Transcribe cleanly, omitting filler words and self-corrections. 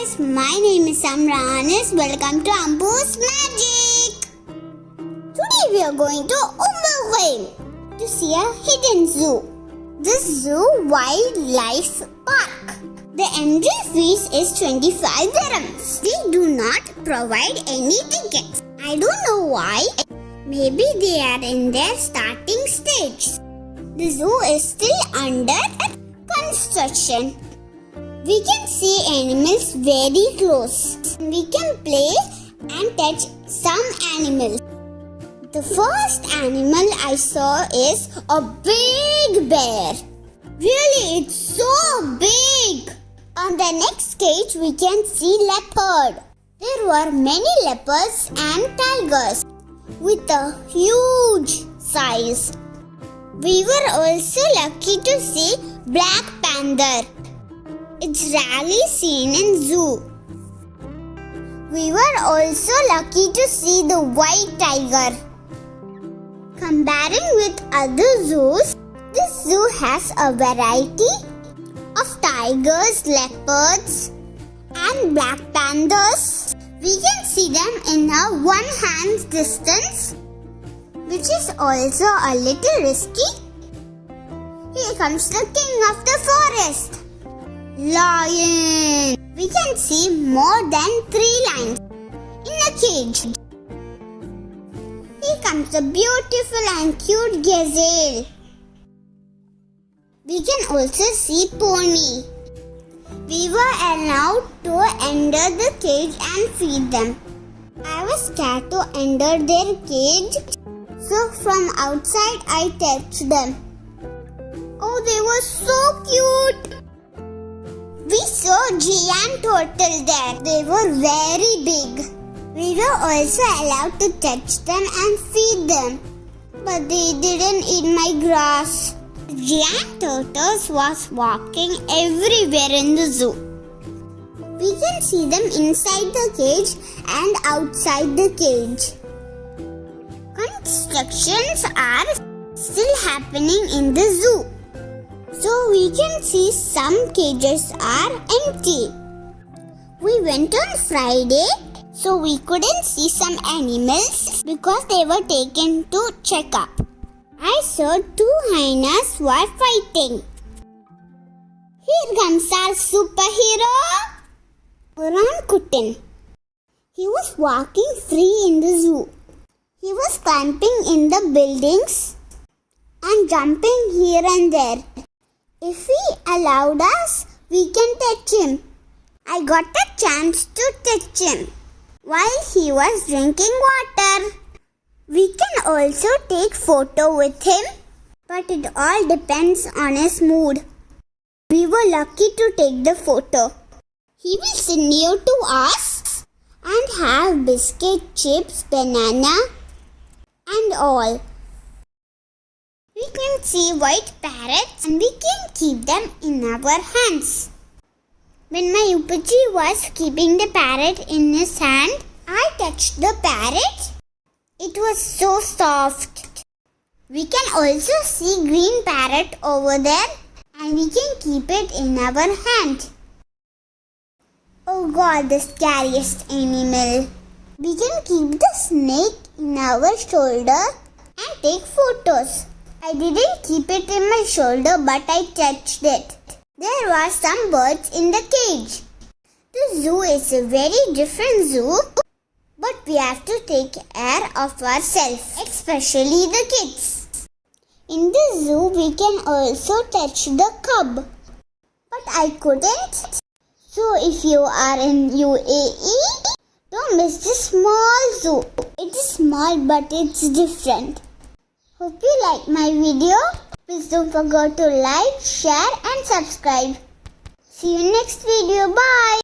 guys, my name is Samranis. Welcome to Ambu's Magic. Today we are going to Umm Al Quwain to see a hidden zoo. This zoo wildlife park. The entry fees is 25 dirhams. We do not provide any tickets. I don't know why. Maybe they are in their starting stage. The zoo is still under construction. We can see animals very close. We can play and touch some animals. The first animal I saw is a big bear. Really, it's so big. On the next cage, we can see leopard. There were many leopards and tigers with a huge size. We were also lucky to see black panther. It's rarely seen in zoo. We were also lucky to see the white tiger. Comparing with other zoos, this zoo has a variety of tigers, leopards, and black panthers. We can see them in a one-hand distance, which is also a little risky. Here comes the king of the forest. Lion. We can see more than 3 lions in a cage. Here comes a beautiful and cute gazelle. We can also see pony. We were allowed to enter the cage and feed them. I was scared to enter their cage, so from outside I touched them. Oh, they were so cute. We saw giant turtle there. They were very big. We were also allowed to touch them and feed them. But they didn't eat my grass. Giant turtles was walking everywhere in the zoo. We can see them inside the cage and outside the cage. Constructions are still happening in the zoo. So we can see some cages are empty. We went on Friday, so we couldn't see some animals because they were taken to check up. I saw 2 hyenas were fighting. Here comes our superhero, Orangutan. He was walking free in the zoo. He was climbing in the buildings and jumping here and there. If he allowed us, we can touch him. I got a chance to touch him while he was drinking water. We can also take photo with him, but it all depends on his mood. We were lucky to take the photo. He will sit near to us and have biscuit, chips, banana and all. We can see white parrots and we can keep them in our hands. When my Upaji was keeping the parrot in his hand, I touched the parrot. It was so soft. We can also see green parrot over there and we can keep it in our hand. Oh God, the scariest animal. We can keep the snake in our shoulder and take photos. I didn't keep it in my shoulder, but I touched it. There were some birds in the cage. The zoo is a very different zoo, but we have to take care of ourselves, especially the kids. In the zoo, we can also touch the cub, but I couldn't. So if you are in UAE, don't miss this small zoo. It is small, but it's different. Hope you like my video. Please don't forget to like, share and subscribe. See you next video. Bye.